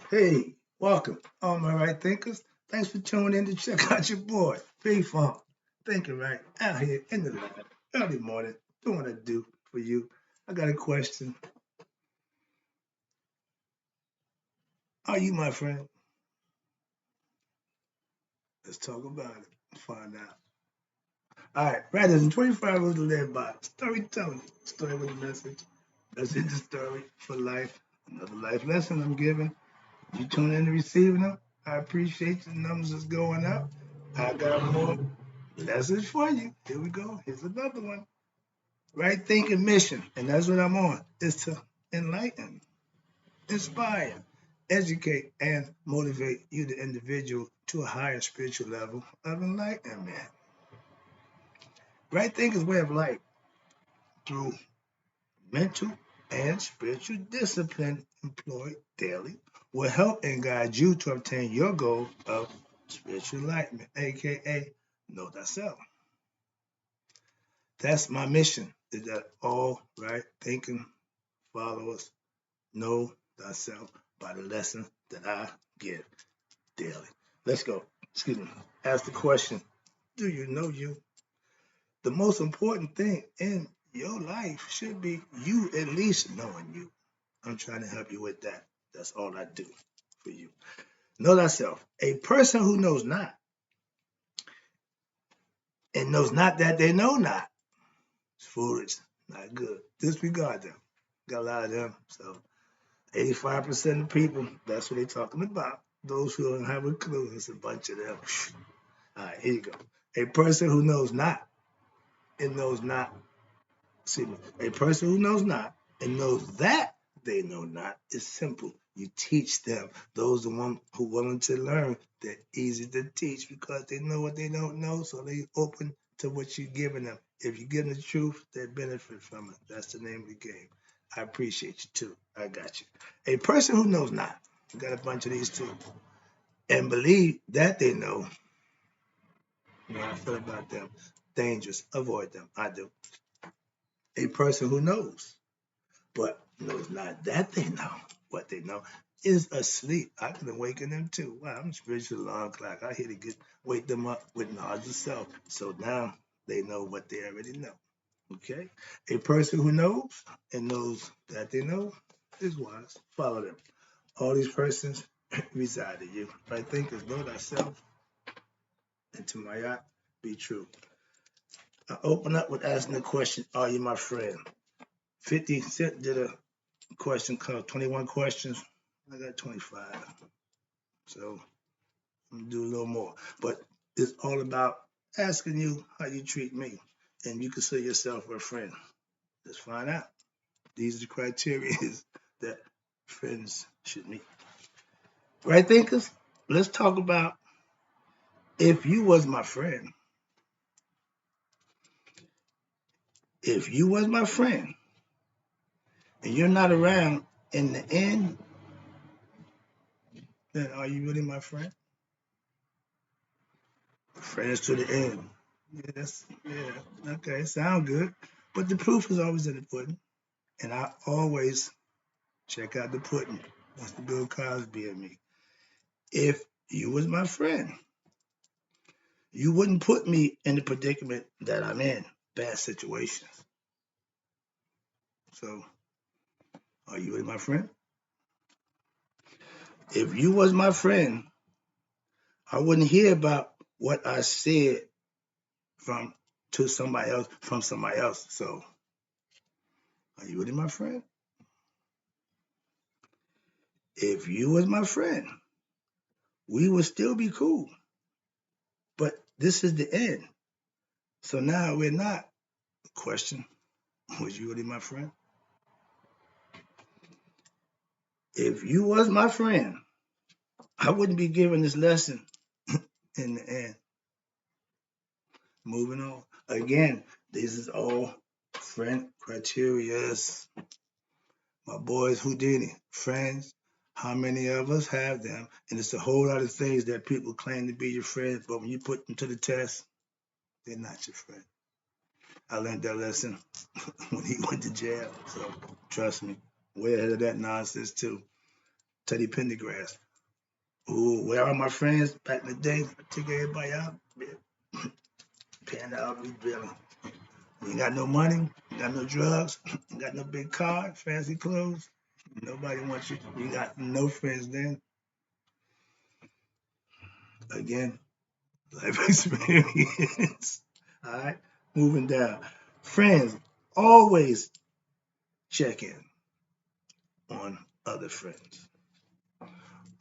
Hey, welcome, all my right thinkers. Thanks for tuning in to check out your boy, Big Funk. Thinking right out here in the lab, early morning, doing what I do for you. I got a question. Are you my friend? Let's talk about it. Find out. All right, rather than 25 rules to live by. Storytelling. Story with a message. Message is story for life. Another life lesson I'm giving. You tune in to receiving them. I appreciate the numbers that's going up. I got more lessons for you. Here we go. Here's another one. Right thinking mission, and that's what I'm on, is to enlighten, inspire, educate, and motivate you, the individual, to a higher spiritual level of enlightenment. Right thinking is way of life through mental and spiritual discipline employed daily will help and guide you to obtain your goal of spiritual enlightenment, aka know thyself. That's my mission, is that all right thinking followers know thyself by the lesson that I give daily. Let's go. Excuse me. Ask the question, do you know you? The most important thing in your life should be you at least knowing you. I'm trying to help you with that. That's all I do for you. Know thyself. A person who knows not and knows not that they know not is foolish, not good. Disregard them. Got a lot of them. So 85% of people, that's what they're talking about. Those who don't have a clue, it's a bunch of them. All right, here you go. A person who knows not and knows not, excuse me, a person who knows not and knows that they know not is simple. You teach them. Those the one who willing to learn, they're easy to teach because they know what they don't know, so they open to what you're giving them. If you give them the truth, they benefit from it. That's the name of the game. I appreciate you too. I got you. A person who knows not, you got a bunch of these too, and believe that they know. You know how I feel about them. Dangerous. Avoid them. I do. A person who knows, but knows not that they know what they know, is asleep. I can awaken them too. Wow, I'm spiritual alarm clock. I here to wake them up with knowledge of self. So now they know what they already know. Okay? A person who knows and knows that they know is wise. Follow them. All these persons reside in you. Right thinkers know thyself, and to my eye, be true. I open up with asking the question, are you my friend? 50 Cent did a question called 21 questions. I got 25. So I'm gonna do a little more. But it's all about asking you how you treat me. And you consider yourself a friend. Let's find out. These are the criteria that friends should meet. Right thinkers? Let's talk about if you was my friend. If you was my friend and you're not around in the end, then are you really my friend? Friends to the end. Yes, yeah, okay, sound good. But the proof is always in the pudding. And I always check out the pudding. That's the Bill Cosby in me. If you was my friend, you wouldn't put me in the predicament that I'm in, bad situations. So, are you really my friend? If you was my friend, I wouldn't hear about what I said from to somebody else from somebody else. So, are you really my friend? If you was my friend, we would still be cool. But this is the end. So now we're not. Question, was you really my friend? If you was my friend, I wouldn't be giving this lesson in the end. Moving on. Again, this is all friend criteria. My boys Houdini, friends. How many of us have them? And it's a whole lot of things that people claim to be your friends, but when you put them to the test, they're not your friend. I learned that lesson when he went to jail. So trust me, way ahead of that nonsense too. Teddy Pendergrass. Ooh, where are my friends back in the day? I take everybody out, paying out, we billing. You got no money, you got no drugs, you got no big car, fancy clothes. Nobody wants you. You got no friends then. Again, life experience. All right, moving down. Friends always check in on other friends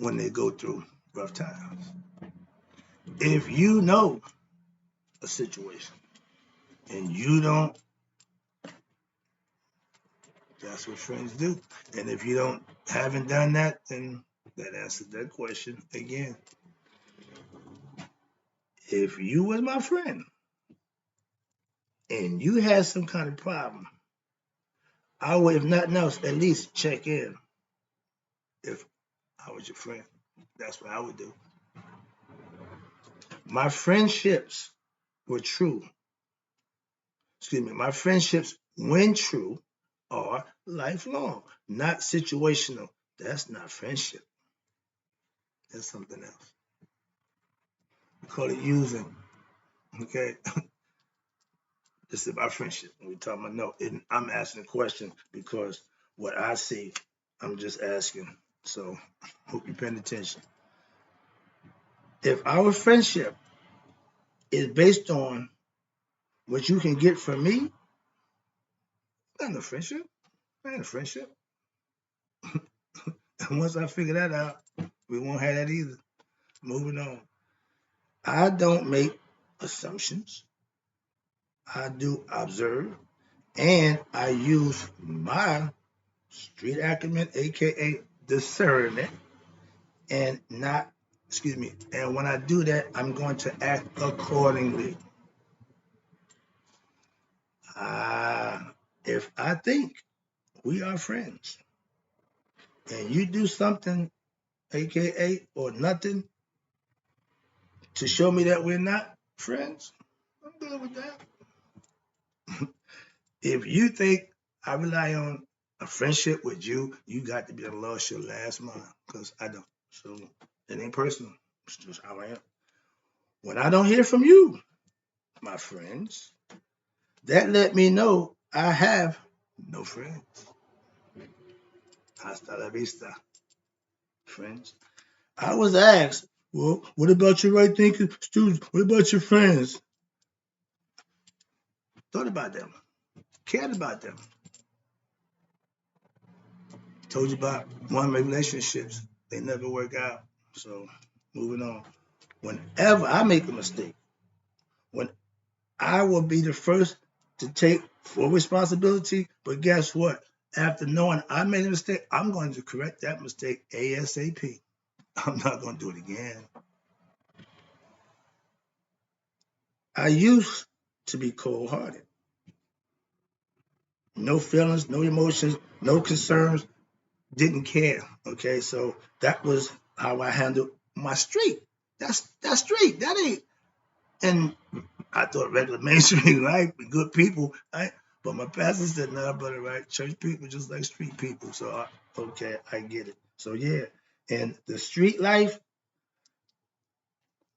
when they go through rough times. If you know a situation and you don't, that's what friends do. And if you haven't done that, then that answers that question again. If you was my friend and you had some kind of problem, I would, if nothing else, at least check in if I was your friend. That's what I would do. My friendships were true. Excuse me. My friendships, when true, are lifelong, not situational. That's not friendship. That's something else. We call it using. Okay. This is about friendship. We're talking about no. I'm asking a question because what I see, I'm just asking. So hope you're paying attention. If our friendship is based on what you can get from me, that's not a friendship. That ain't a friendship. And once I figure that out, we won't have that either. Moving on. I don't make assumptions. I do observe, and I use my street acumen, aka discernment, and not, excuse me, and when I do that, I'm going to act accordingly. If I think we are friends and you do something, aka or nothing, to show me that we're not friends, I'm good with that. If you think I rely on a friendship with you, you got to be able to lost your last mind, because I don't. So it ain't personal. It's just how I am. When I don't hear from you, my friends, that let me know I have no friends. Hasta la vista, friends. I was asked, well, what about your right thinking students? What about your friends? Thought about them, cared about them. Told you about one of my relationships. They never work out. So moving on. Whenever I make a mistake, when I will be the first to take full responsibility, but guess what? After knowing I made a mistake, I'm going to correct that mistake ASAP. I'm not going to do it again. I used to be cold-hearted. No feelings, no emotions, no concerns, didn't care. Okay, so that was how I handled my street. That's street. That ain't. And I thought regular mainstream life, good people, right? But my pastor said, "No, brother, right? Church people just like street people." So okay, I get it. So yeah, and the street life,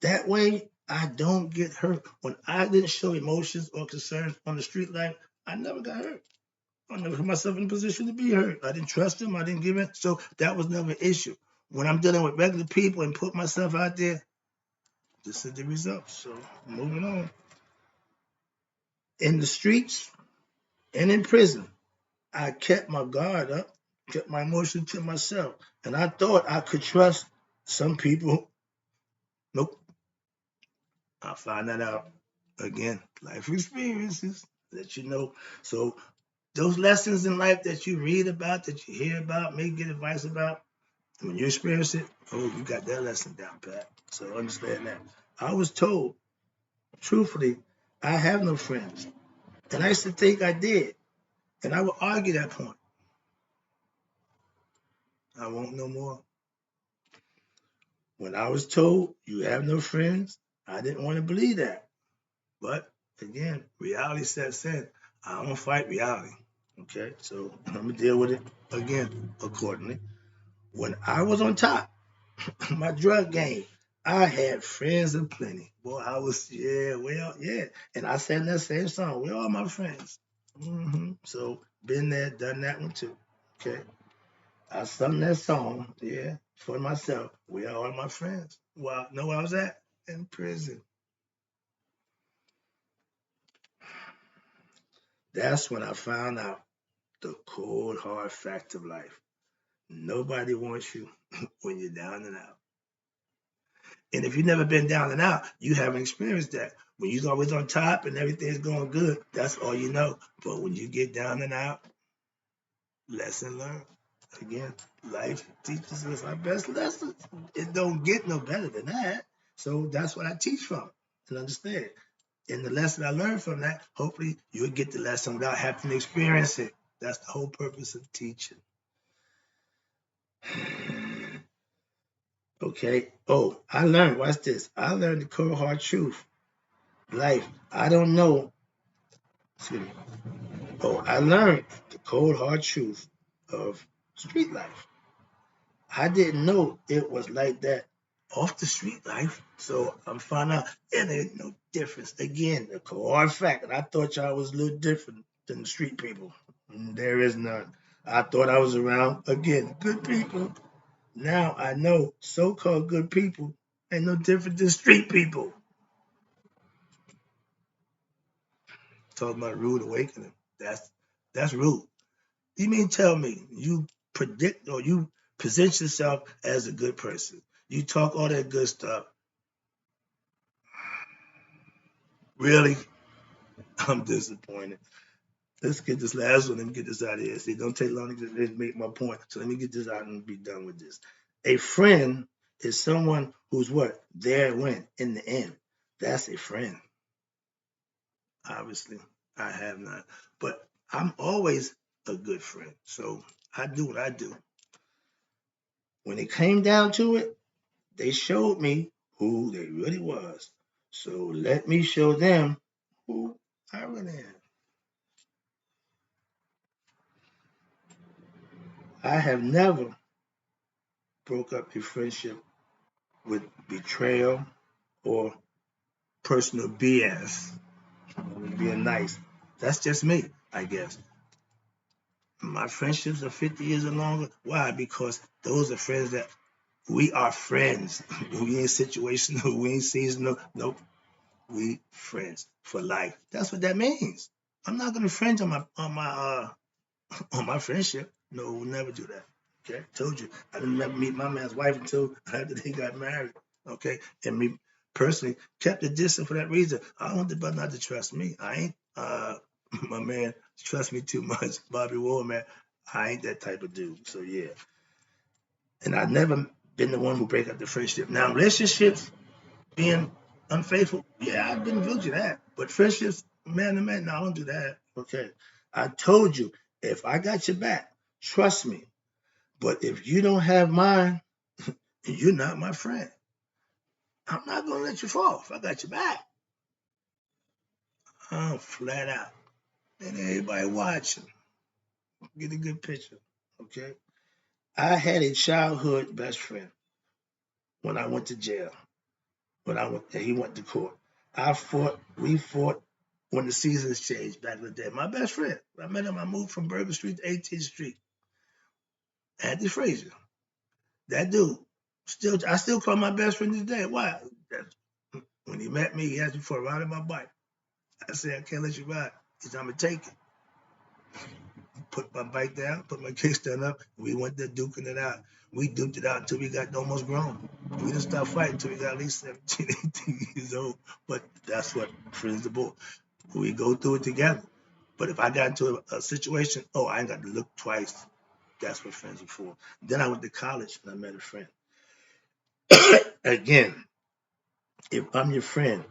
that way I don't get hurt. When I didn't show emotions or concerns on the street life, I never got hurt. I never put myself in a position to be hurt. I didn't trust him. I didn't give in. So that was never an issue. When I'm dealing with regular people and put myself out there, this is the results. So moving on. In the streets and in prison, I kept my guard up, kept my emotions to myself. And I thought I could trust some people. Nope. I'll find that out. Again, life experiences let you know. So those lessons in life that you read about, that you hear about, may get advice about, when you experience it, oh, you got that lesson down, Pat. So understand that. I was told, truthfully, I have no friends. And I used to think I did. And I would argue that point. I won't no more. When I was told you have no friends, I didn't want to believe that. But again, reality sets in. I don't fight reality. Okay, so I'm gonna deal with it again accordingly. When I was on top, my drug game, I had friends aplenty. Boy, I was, yeah, well, yeah. And I sang that same song. We're all my friends. So been there, done that one too. Okay. I sung that song, yeah, for myself. We are all my friends. Well, know where I was at? In prison. That's when I found out the cold, hard fact of life. Nobody wants you when you're down and out. And if you've never been down and out, you haven't experienced that. When you're always on top and everything's going good, that's all you know. But when you get down and out, lesson learned. Again, life teaches us our best lessons. It don't get no better than that. So that's what I teach from and understand. And the lesson I learned from that, hopefully you'll get the lesson without having to experience it. That's the whole purpose of teaching. Okay. Oh, I learned, watch this. I learned the cold hard truth. Life. I don't know. Excuse me. Oh, I learned the cold hard truth of street life. I didn't know it was like that off the street life. So I'm finding out it ain't no difference. Again, the cold hard fact. And I thought y'all was a little different than the street people. There is none. I thought I was around, again, good people. Now I know so-called good people ain't no different than street people. Talking about rude awakening. That's rude. You mean tell me you predict or you present yourself as a good person? You talk all that good stuff. Really? I'm disappointed. Let's get this last one. Let me get this out of here. See, don't take long to make my point. So let me get this out and be done with this. A friend is someone who's what? There when? In the end. That's a friend. Obviously, I have not. But I'm always a good friend. So I do what I do. When it came down to it, they showed me who they really was. So let me show them who I really am. I have never broke up a friendship with betrayal or personal BS. Being nice. That's just me, I guess. My friendships are 50 years or longer. Why? Because those are friends that we are friends. We ain't situational. We ain't seasonal. Nope. We friends for life. That's what that means. I'm not gonna fringe on my friendship. No, we'll never do that. Okay, told you. I didn't never meet my man's wife until after they got married. Okay, and me personally kept the distance for that reason. I don't want the brother not to trust me. I ain't my man trust me too much. Bobby Womack. I ain't that type of dude. So yeah. And I've never been the one who break up the friendship. Now relationships being unfaithful, yeah, I've been guilty of that. But friendships, man to man, no, I don't do that. Okay. I told you, if I got your back, trust me. But if you don't have mine, you're not my friend. I'm not gonna let you fall if I got your back. I'm flat out. And everybody watching, get a good picture. Okay. I had a childhood best friend when I went to jail. He went to court. We fought when the seasons changed back in the day. My best friend, I met him, I moved from Burger Street to 18th Street. Andy Frazier. That dude, I still call my best friend today. Why? When he met me, he asked me for a ride on my bike. I said, I can't let you ride. He said, I'm going to take it. Put my bike down, put my kickstand up, and we went there duking it out. We duked it out until we got almost grown. We didn't stop fighting until we got at least 17, 18 years old. But that's what friends are. We go through it together. But if I got into a situation, oh, I ain't got to look twice. That's what friends are for. Then I went to college and I met a friend. Again, if I'm your friend,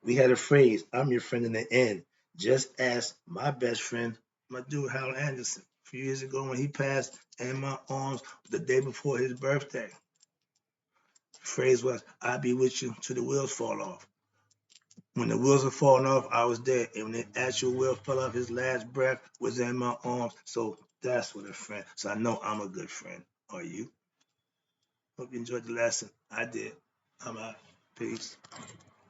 we had a phrase, I'm your friend in the end. Just as my best friend, my dude Hal Anderson, a few years ago when he passed in my arms the day before his birthday. The phrase was, I'll be with you till the wheels fall off. When the wheels were falling off, I was there. And when the actual wheel fell off, his last breath was in my arms. So that's what a friend. So I know I'm a good friend. Are you? Hope you enjoyed the lesson. I did. I'm out. Peace.